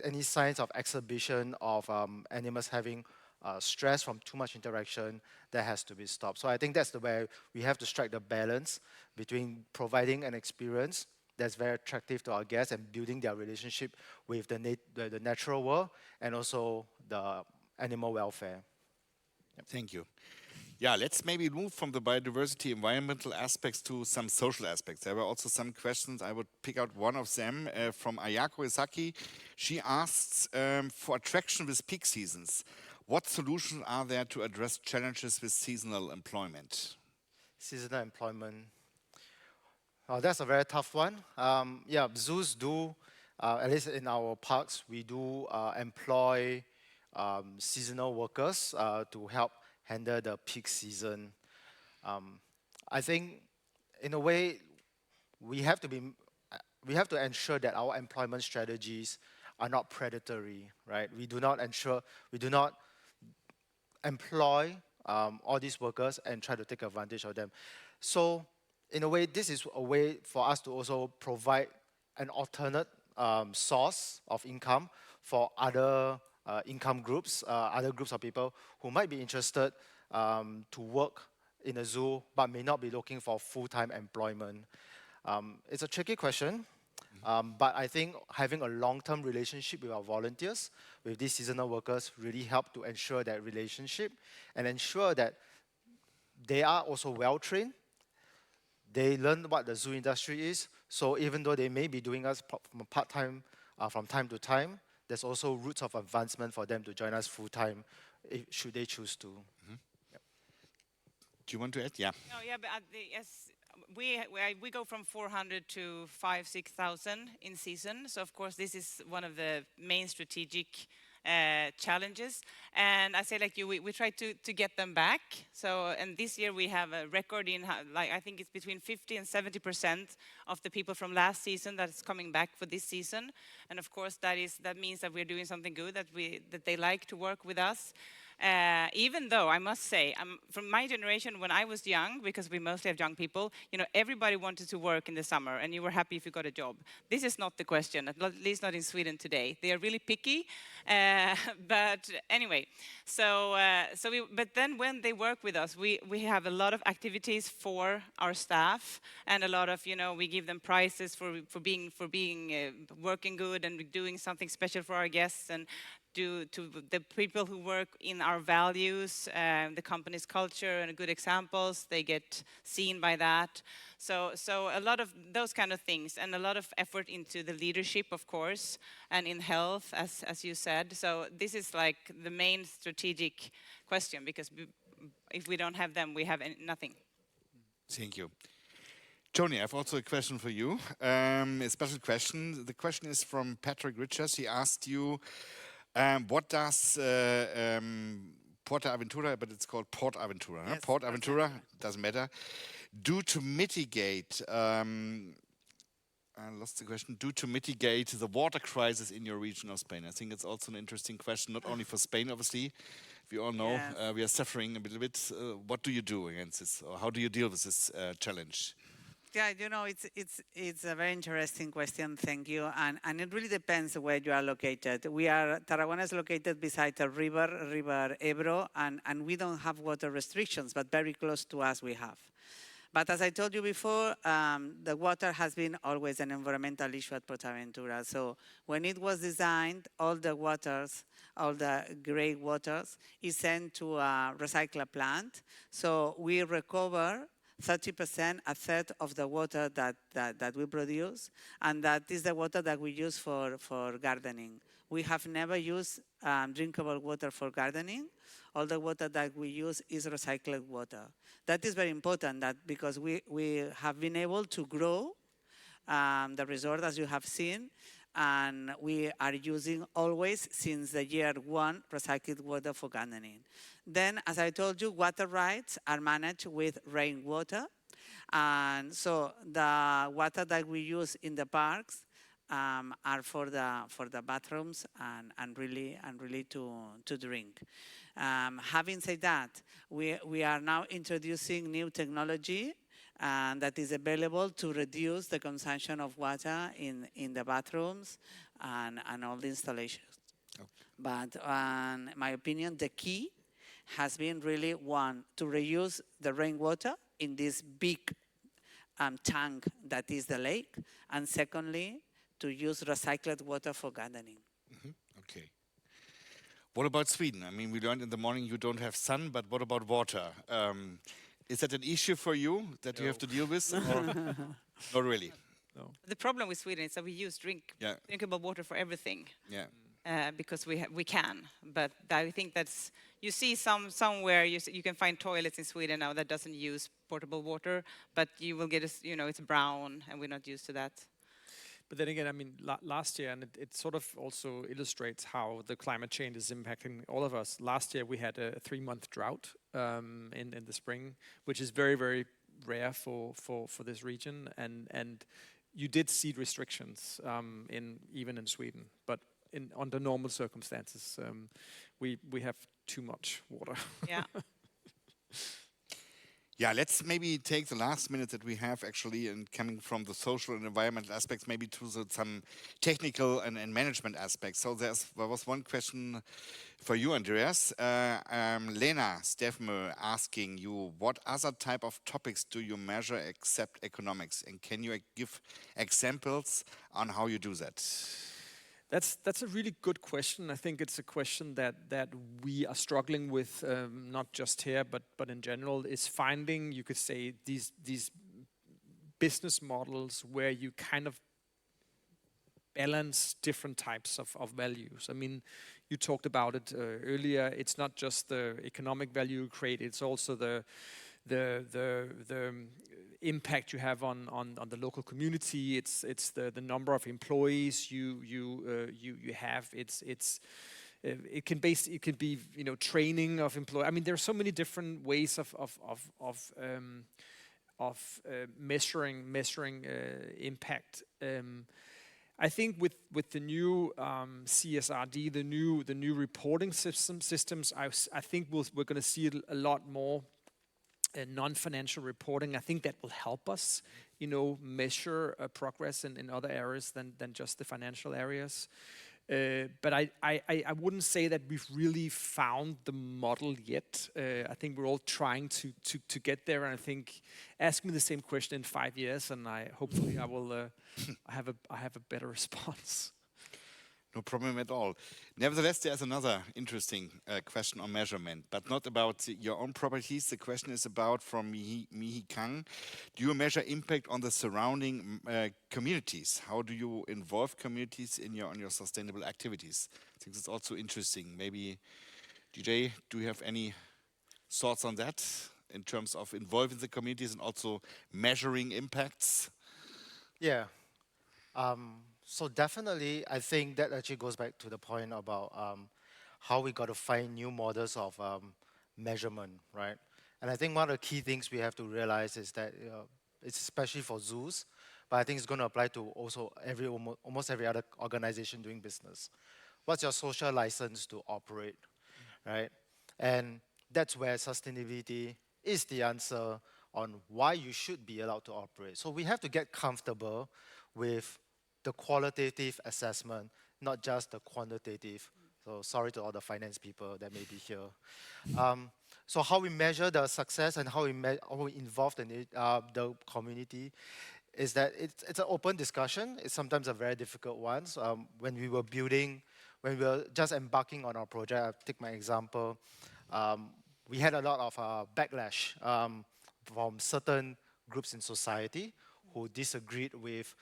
Speaker 4: any signs of exhibition of animals having stress from too much interaction, that has to be stopped. So I think that's the way we have to strike the balance between providing an experience that's very attractive to our guests and building their relationship with the natural world and also the animal welfare.
Speaker 1: Yep. Thank you. Yeah, let's maybe move from the biodiversity environmental aspects to some social aspects. There were also some questions. I would pick out one of them from Ayako Isaki. She asks, for attraction with peak seasons, what solutions are there to address challenges with seasonal employment?
Speaker 4: Seasonal employment. Oh, that's a very tough one. Yeah, zoos do, at least in our parks, we do employ seasonal workers to help handle the peak season. I think, in a way, we have to ensure that our employment strategies are not predatory, right? We do not employ all these workers and try to take advantage of them. So, in a way, this is a way for us to also provide an alternate source of income for other income groups, other groups of people who might be interested to work in a zoo but may not be looking for full-time employment. It's a tricky question, but I think having a long-term relationship with our volunteers, with these seasonal workers, really help to ensure that relationship and ensure that they are also well-trained. They learn what the zoo industry is, so even though they may be doing us part-time from time to time, there's also routes of advancement for them to join us full-time, should they choose to.
Speaker 1: Mm-hmm. Yep. Do you want to add? Yeah.
Speaker 2: No, yeah, but yes, we go from 400 to 5,000-6,000 in season. So of course, this is one of the main strategic challenges. And I say like you, we try to get them back. So, and this year we have a record in, like, I think it's between 50 and 70% of the people from last season that is coming back for this season. And of course, that means that we're doing something good, that they like to work with us. Even though I must say, from my generation, when I was young, because we mostly have young people, you know, everybody wanted to work in the summer, and you were happy if you got a job. This is not the question, at least not in Sweden today. They are really picky, but anyway. But then when they work with us, we have a lot of activities for our staff, and a lot of, you know, we give them prizes for being working good and doing something special for our guests, and to the people who work in our values, the company's culture, and good examples. They get seen by that. So a lot of those kind of things, and a lot of effort into the leadership, of course, and in health, as you said. So this is like the main strategic question, because if we don't have them, we have nothing.
Speaker 1: Thank you. Choni, I have also a question for you, a special question. The question is from Patrick Richards. He asked you, what does PortAventura, but it's called PortAventura,
Speaker 5: Yes,
Speaker 1: PortAventura, doesn't matter, do to mitigate, I lost the question, do to mitigate the water crisis in your region of Spain? I think it's also an interesting question, not only for Spain, obviously. We all know
Speaker 5: Yes.
Speaker 1: we are suffering a little bit. What do you do against this, or how do you deal with this challenge?
Speaker 5: Yeah, you know, it's a very interesting question. Thank you, and it really depends where you are located. Tarragona is located beside a river Ebro, and we don't have water restrictions, but very close to us we have. But as I told you before, the water has been always an environmental issue at PortAventura. So when it was designed, all the waters, all the grey waters, is sent to a recycler plant. So we recover 30%, a third of the water that we produce, and that is the water that we use for gardening. We have never used drinkable water for gardening. All the water that we use is recycled water. That is very important, that because we have been able to grow the resort, as you have seen, and we are using always, since the year one, recycled water for gardening. Then, as I told you, water rights are managed with rainwater. And so the water that we use in the parks are for the bathrooms and really to drink. Having said that, we are now introducing new technology that is available to reduce the consumption of water in the bathrooms and all the installations. Okay. But in my opinion, the key has been really, one, to reuse the rainwater in this big tank that is the lake, and secondly, to use recycled water for gardening.
Speaker 1: Okay. What about Sweden? I mean, we learned in the morning you don't have sun, but what about water? Is that an issue for you that you have to deal with? Or not really?
Speaker 3: No.
Speaker 2: The problem with Sweden is that we use drinkable water for everything.
Speaker 1: Yeah.
Speaker 2: Because we can, but I think that's, you see somewhere you can find toilets in Sweden now that doesn't use portable water, but you will get it's brown, and we're not used to that.
Speaker 3: But then again, I mean, last year, and it sort of also illustrates how the climate change is impacting all of us. Last year we had a 3-month drought in the spring, which is very, very rare for this region, and you did see restrictions even in Sweden, but under normal circumstances, we have too much water.
Speaker 2: Yeah.
Speaker 1: Yeah, let's maybe take the last minute that we have actually, and coming from the social and environmental aspects, maybe to some technical and management aspects. So there was one question for you, Andreas. Lena Stefmo asking you, what other type of topics do you measure except economics? And can you give examples on how you do that?
Speaker 3: That's a really good question. I think it's a question that we are struggling with, not just here, but in general, is finding, you could say, these business models where you kind of balance different types of values. I mean, you talked about it earlier. It's not just the economic value you create, it's also the impact you have on the local community. It's the number of employees you have. It can be training of employees. I mean, there are so many different ways of measuring impact. I think with the new CSRD, the new reporting systems, I think we're going to see a lot more non-financial reporting. I think that will help us, measure progress in other areas than just the financial areas. But I wouldn't say that we've really found the model yet. I think we're all trying to get there. And I think, ask me the same question in 5 years, and hopefully I will I have a better response.
Speaker 1: No problem at all. Nevertheless, there's another interesting question on measurement, but not about your own properties. The question is about, from Mihi Kang, do you measure impact on the surrounding communities? How do you involve communities on your sustainable activities? I think it's also interesting. Maybe, DJ, do you have any thoughts on that? in terms of involving the communities and also measuring impacts?
Speaker 4: Yeah. So definitely, I think that actually goes back to the point about how we got to find new models of measurement, right? And I think one of the key things we have to realize is that it's especially for zoos, but I think it's going to apply to also almost every other organization doing business. What's your social license to operate, right? And that's where sustainability is the answer on why you should be allowed to operate. So we have to get comfortable with the qualitative assessment, not just the quantitative. So sorry to all the finance people that may be here. So how we measure the success and how we involve the community is that it's an open discussion. It's sometimes a very difficult one. So, when we were just embarking on our project, I'll take my example, we had a lot of backlash from certain groups in society who disagreed with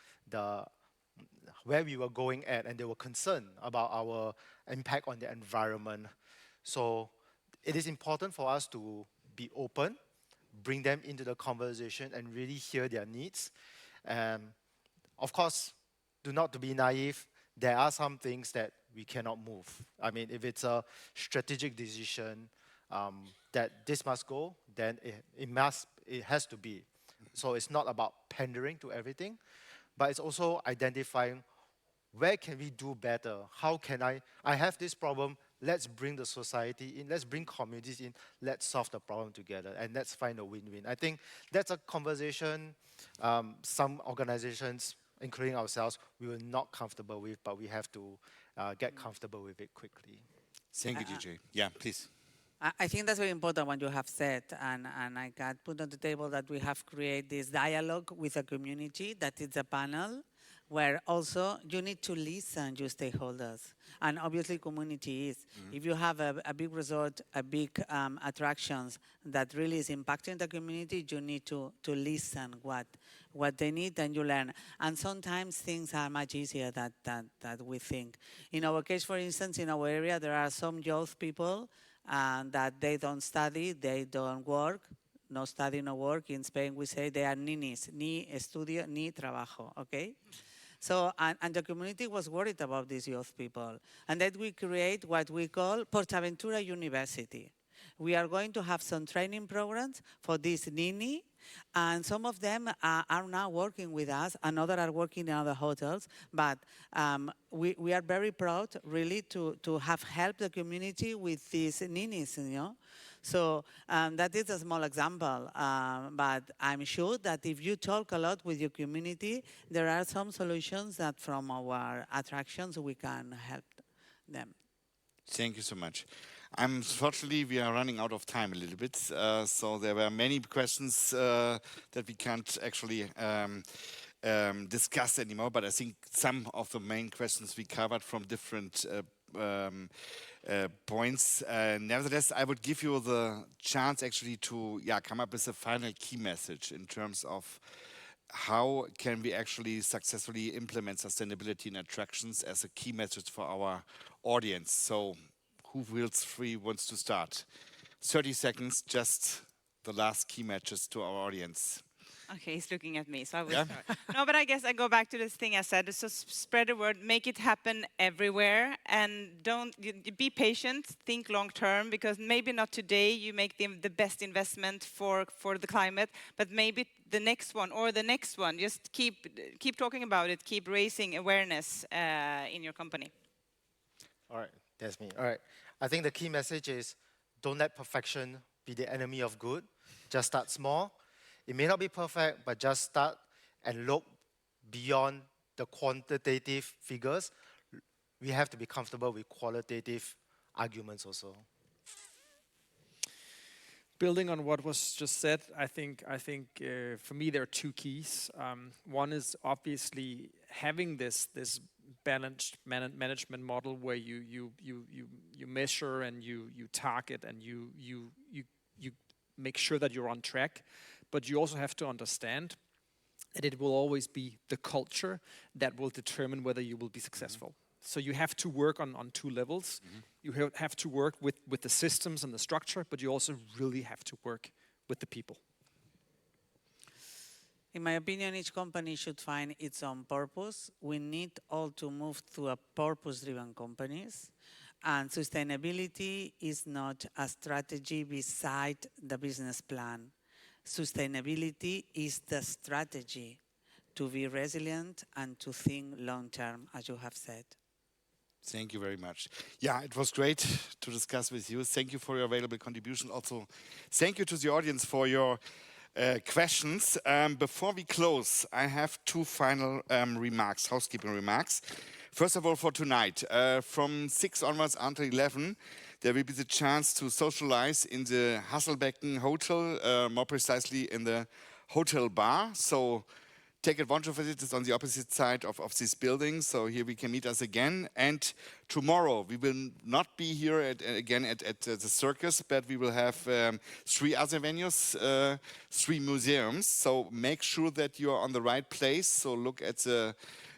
Speaker 4: where we were going at, and they were concerned about our impact on the environment. So it is important for us to be open, bring them into the conversation, and really hear their needs. And of course, do not to be naive, there are some things that we cannot move. I mean, if it's a strategic decision that this must go, then it has to be. So it's not about pandering to everything, but it's also identifying where can we do better? How can I have this problem, let's bring the society in, let's bring communities in, let's solve the problem together, and let's find a win-win. I think that's a conversation some organizations, including ourselves, we were not comfortable with, but we have to get comfortable with it quickly.
Speaker 1: Thank you, DJ. Yeah, please.
Speaker 5: I think that's very important what you have said, and I can put on the table that we have created this dialogue with a community, that is a panel, where also you need to listen to stakeholders. And obviously community is. If you have a big resort, a big attractions that really is impacting the community, you need to listen what they need, and you learn. And sometimes things are much easier than we think. In our case, for instance, in our area, there are some youth people that they don't study, they don't work, no study, no work. In Spain, we say they are ninis, ni estudio, ni trabajo, okay? So, and the community was worried about these youth people. And then we create what we call PortAventura University. We are going to have some training programs for this Nini, and some of them are now working with us, and others are working in other hotels. But we are very proud, really, to have helped the community with these Ninis, you know. So that is a small example, but I'm sure that if you talk a lot with your community, there are some solutions that from our attractions we can help them.
Speaker 1: Thank you so much. Unfortunately, we are running out of time a little bit, so there were many questions that we can't actually discuss anymore, but I think some of the main questions we covered from different points. Nevertheless, I would give you the chance actually to come up with a final key message in terms of how can we actually successfully implement sustainability in attractions as a key message for our audience. So who wants to start? 30 seconds, just the last key messages to our audience.
Speaker 2: Okay, he's looking at me, so I will start. No, but I guess I go back to this thing I said. So spread the word, make it happen everywhere, and be patient, think long term, because maybe not today you make the best investment for the climate, but maybe the next one or the next one. Just keep talking about it, keep raising awareness in your company.
Speaker 4: All right, that's me. All right, I think the key message is don't let perfection be the enemy of good. Just start small. It may not be perfect, but just start and look beyond the quantitative figures. We have to be comfortable with qualitative arguments also.
Speaker 3: Building on what was just said, I think for me there are two keys. One is obviously having this balanced management model where you measure and you target and you make sure that you're on track. But you also have to understand that it will always be the culture that will determine whether you will be successful. So you have to work on two levels. You have to work with the systems and the structure, but you also really have to work with the people?
Speaker 5: In my opinion, each company should find its own purpose. We need all to move to a purpose-driven companies. And sustainability is not a strategy beside the business plan. Sustainability is the strategy to be resilient and to think long-term, as you have said.
Speaker 1: Thank you very much. Yeah, it was great to discuss with you. Thank you for your available contribution. Also, thank you to the audience for your questions. Before we close, I have two final remarks, housekeeping remarks. First of all, for tonight, from 6 onwards until 11, there will be the chance to socialize in the Hasselbecken Hotel, more precisely in the hotel bar. So take advantage of it. It's on the opposite side of this building. So here we can meet us again. And tomorrow we will not be here again at the circus, but we will have 3 other venues, 3 museums. So make sure that you are on the right place. So look at the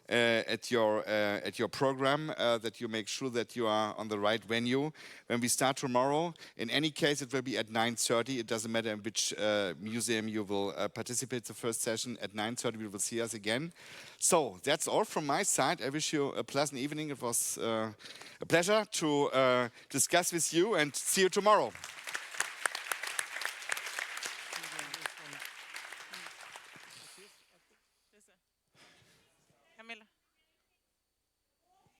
Speaker 1: at your program, that you make sure that you are on the right venue when we start tomorrow. In any case, it will be at 9:30. It doesn't matter in which museum you will participate. The first session at 9:30. We will see us again. So that's all from my side. I wish you a pleasant evening. It was a pleasure to discuss with you, and see you tomorrow.